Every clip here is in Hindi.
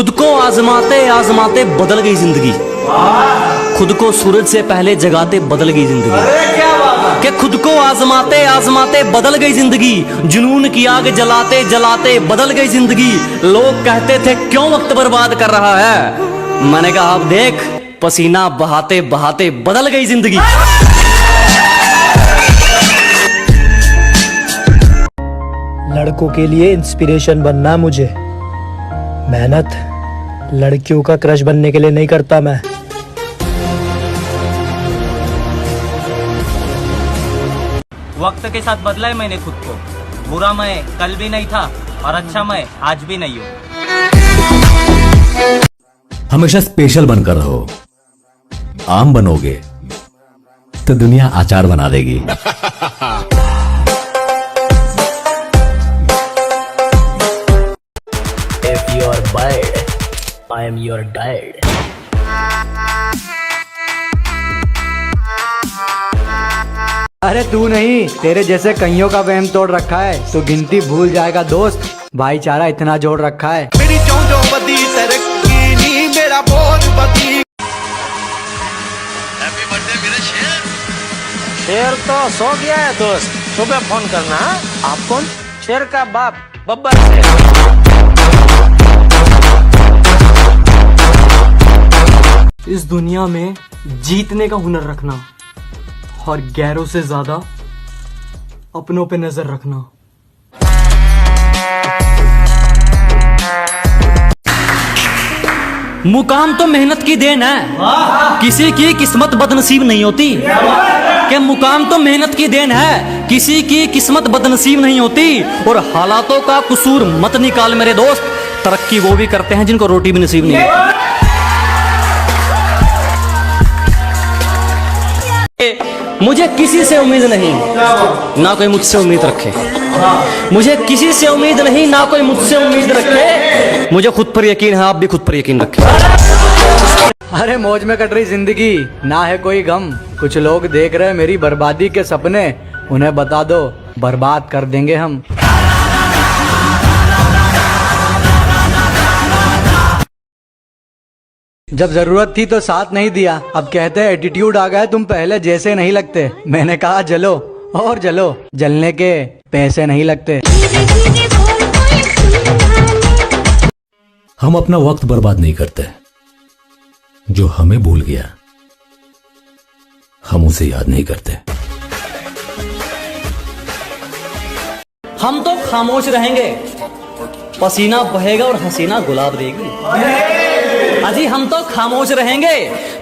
खुद को आजमाते आजमाते बदल गई जिंदगी। खुद को सूरज से पहले जगाते बदल गई जिंदगी। कि खुद को आजमाते आजमाते बदल गई जिंदगी। जुनून की आग जलाते जलाते बदल गई जिंदगी। लोग कहते थे क्यों वक्त बर्बाद कर रहा है, मैंने कहा अब देख पसीना बहाते बहाते बदल गई जिंदगी। लड़कों के लिए इंस्पिरेशन बनना मुझे, मेहनत लड़कियों का क्रश बनने के लिए नहीं करता मैं। वक्त के साथ बदला है मैंने खुद को। बुरा मैं कल भी नहीं था और अच्छा मैं आज भी नहीं हूँ। हमेशा स्पेशल बनकर रहो। आम बनोगे तो दुनिया अचार बना देगी। If you are bird, I am your guide. अरे तू नहीं, तेरे जैसे कईयों का वहम तोड़ रखा है। तू गिनती भूल जाएगा दोस्त, भाईचारा इतना जोड़ रखा है। मेरी चौं बदी तरक्की नी मेरा बहुत बदी। हैप्पी बर्थडे मेरा शेर। शेर तो सो गया है दोस्त, सुबह फोन करना। आप कौन? शेर का बाप बब्बर शेर। इस दुनिया में जीतने का हुनर रखना और गैरों से ज्यादा अपनों पे नजर रखना। मुकाम तो मेहनत की देन है, किसी की किस्मत बदनसीब नहीं होती। कि मुकाम तो मेहनत की देन है, किसी की किस्मत बदनसीब नहीं होती। और हालातों का कसूर मत निकाल मेरे दोस्त, तरक्की वो भी करते हैं जिनको रोटी भी नसीब नहीं होती। मुझे किसी से उम्मीद नहीं, ना कोई मुझसे उम्मीद रखे। मुझे किसी से उम्मीद नहीं, ना कोई मुझसे उम्मीद रखे। मुझे खुद पर यकीन है, आप भी खुद पर यकीन रखें। अरे मौज में कट रही जिंदगी, ना है कोई गम। कुछ लोग देख रहे हैं मेरी बर्बादी के सपने, उन्हें बता दो बर्बाद कर देंगे हम। जब जरूरत थी तो साथ नहीं दिया, अब कहते हैं एटीट्यूड आ गया, तुम पहले जैसे नहीं लगते। मैंने कहा जलो और जलो, जलने के पैसे नहीं लगते। हम अपना वक्त बर्बाद नहीं करते, जो हमें भूल गया हम उसे याद नहीं करते। हम तो खामोश रहेंगे, पसीना बहेगा और हसीना गुलाब देगी। अजी हम तो खामोश रहेंगे,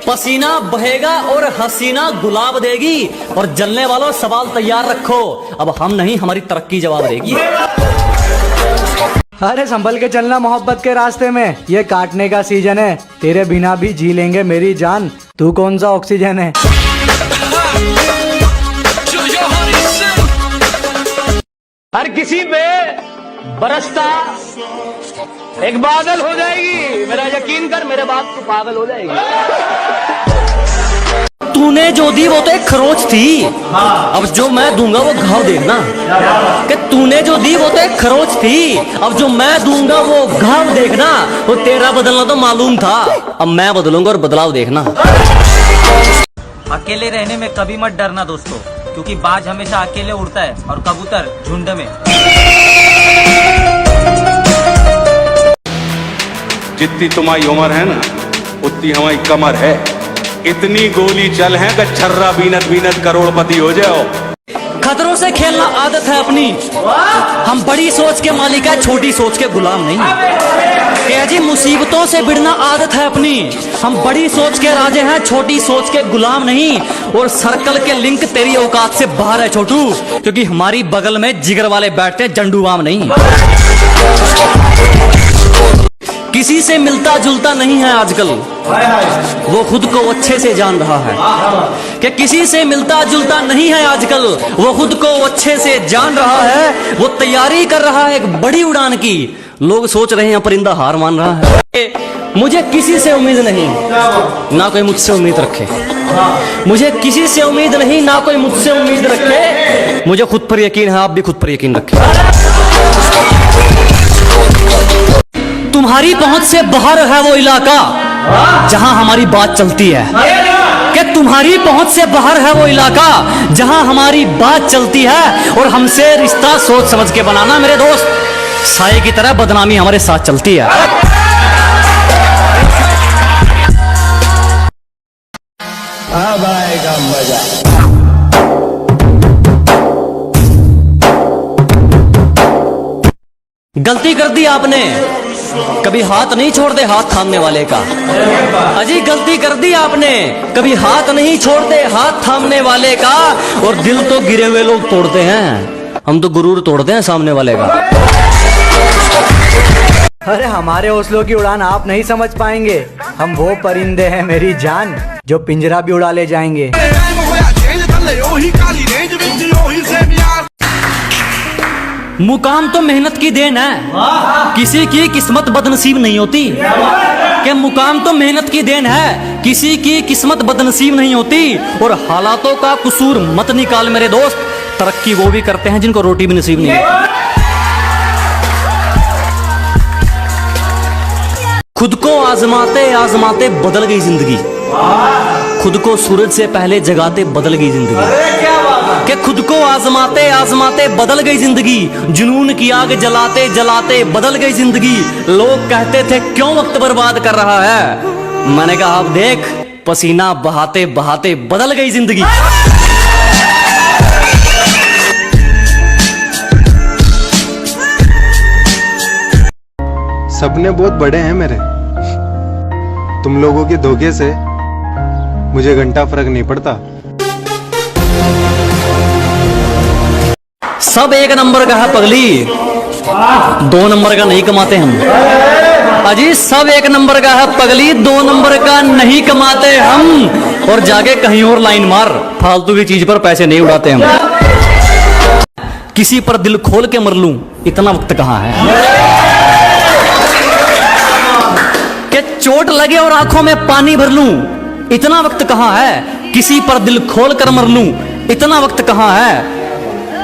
पसीना बहेगा और हसीना गुलाब देगी। और जलने वालों सवाल तैयार रखो, अब हम नहीं हमारी तरक्की जवाब देगी। अरे संभल के चलना मोहब्बत के रास्ते में, ये काटने का सीजन है। तेरे बिना भी जी लेंगे मेरी जान, तू कौन सा ऑक्सीजन है। हर किसी पे बरसता एक बादल हो जाएगी, मेरा यकीन कर, मेरे बाप को पागल हो जाएगी। तूने जो दी वो तो एक खरोच थी, अब जो मैं दूंगा वो घाव देखना। कि तूने जो दी वो तो एक खरोच थी, अब जो मैं दूंगा वो घाव देखना। वो तेरा बदलना तो मालूम था, अब मैं बदलूंगा और बदलाव देखना। अकेले रहने में कभी मत डरना दोस्तों, क्योंकि बाज हमेशा अकेले उड़ता है और कबूतर झुंड में। जितनी तुम्हारी उम्र है ना, उतनी हमारी कमर है। इतनी गोली चल है कि छर्रा बीनत बीनत करोड़पति हो जाओ। खतरों से खेलना आदत है अपनी, हम बड़ी सोच के मालिक है, छोटी सोच के गुलाम नहीं। कि जी मुसीबतों से भिड़ना आदत है अपनी, हम बड़ी सोच के राजे हैं, छोटी सोच के गुलाम नहीं। और सर्कल के लिंक तेरी औकात से बाहर है छोटू, क्योंकि हमारी बगल में जिगर वाले बैठते हैं, जंडूबाम नहीं। किसी से मिलता जुलता नहीं है आजकल, वो खुद को अच्छे से जान रहा है। कि किसी से मिलता जुलता नहीं है आजकल, वो खुद को अच्छे से जान रहा है। वो तैयारी कर रहा है एक बड़ी उड़ान की, लोग सोच रहे हैं परिंदा हार मान रहा है। मुझे किसी से उम्मीद नहीं, ना कोई मुझसे उम्मीद रखे। मुझे किसी से उम्मीद नहीं, ना कोई मुझसे उम्मीद रखे। मुझे खुद पर यकीन है, आप भी खुद पर यकीन रखें। तुम्हारी पहुंच से बाहर है वो इलाका जहां हमारी बात चलती है, कि तुम्हारी पहुंच से बाहर है वो इलाका जहां हमारी बात चलती है। और हमसे रिश्ता सोच समझ के बनाना मेरे दोस्त, साये की तरह बदनामी हमारे साथ चलती है। अब आएगा मजा। गलती कर दी आपने, कभी हाथ नहीं छोड़ते हाथ थामने वाले का। अजी गलती कर दी आपने, कभी हाथ नहीं छोड़ते हाथ थामने वाले का। और दिल तो गिरे हुए लोग तोड़ते हैं, हम तो गुरूर तोड़ते हैं सामने वाले का। अरे हमारे हौसलों की उड़ान आप नहीं समझ पाएंगे। हम वो परिंदे हैं मेरी जान, जो पिंजरा भी उड़ा ले जाएंगे। मुकाम तो मेहनत की देन है, किसी की किस्मत बदनसीब नहीं होती। कि मुकाम तो मेहनत की देन है, किसी की किस्मत बदनसीब नहीं होती। और हालातों का कसूर मत निकाल मेरे दोस्त, तरक्की वो भी करते हैं जिनको रोटी भी नसीब नहीं होती। खुद को आजमाते आजमाते बदल गई जिंदगी, खुद को सूरज से पहले जगाते बदल गई जिंदगी। कि खुद को आजमाते आजमाते बदल गई जिंदगी, जुनून की आग जलाते जलाते बदल गई जिंदगी। लोग कहते थे क्यों वक्त बर्बाद कर रहा है, मैंने कहा आप देख, पसीना बहाते बहाते बदल गई जिंदगी। सपने बहुत बड़े हैं मेरे, तुम लोगों के धोखे से मुझे घंटा फर्क नहीं पड़ता। सब एक नंबर का है पगली, 2 नंबर का नहीं कमाते हम। अजी सब एक नंबर का है पगली, 2 नंबर का नहीं कमाते हम। और जाके कहीं और लाइन मार, फालतू की चीज पर पैसे नहीं उड़ाते हम। किसी पर दिल खोल के मर लूं, इतना वक्त कहां है। कि चोट लगे और आंखों में पानी भर लूं, इतना वक्त कहां है। किसी पर दिल खोल कर मर लूं, इतना वक्त कहां है।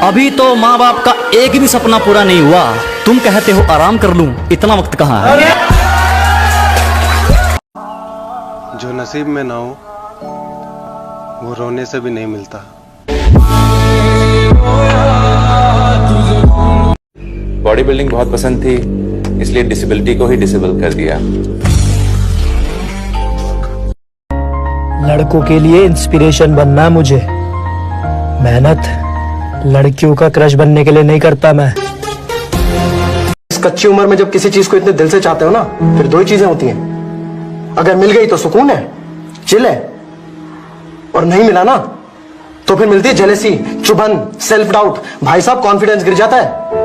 अभी तो माँ बाप का एक भी सपना पूरा नहीं हुआ, तुम कहते हो आराम कर लूं, इतना वक्त कहां है। जो नसीब में ना हो वो रोने से भी नहीं मिलता। बॉडी बिल्डिंग बहुत पसंद थी, इसलिए डिसेबिलिटी को ही डिसेबल कर दिया। लड़कों के लिए इंस्पिरेशन बनना है मुझे, मेहनत लड़कियों का क्रश बनने के लिए नहीं करता मैं। इस कच्ची उम्र में जब किसी चीज को इतने दिल से चाहते हो ना, फिर 2 ही चीजें होती हैं, अगर मिल गई तो सुकून है, चिल है, और नहीं मिला ना तो फिर मिलती है जेलेसी, चुभन, सेल्फ डाउट। भाई साहब कॉन्फिडेंस गिर जाता है।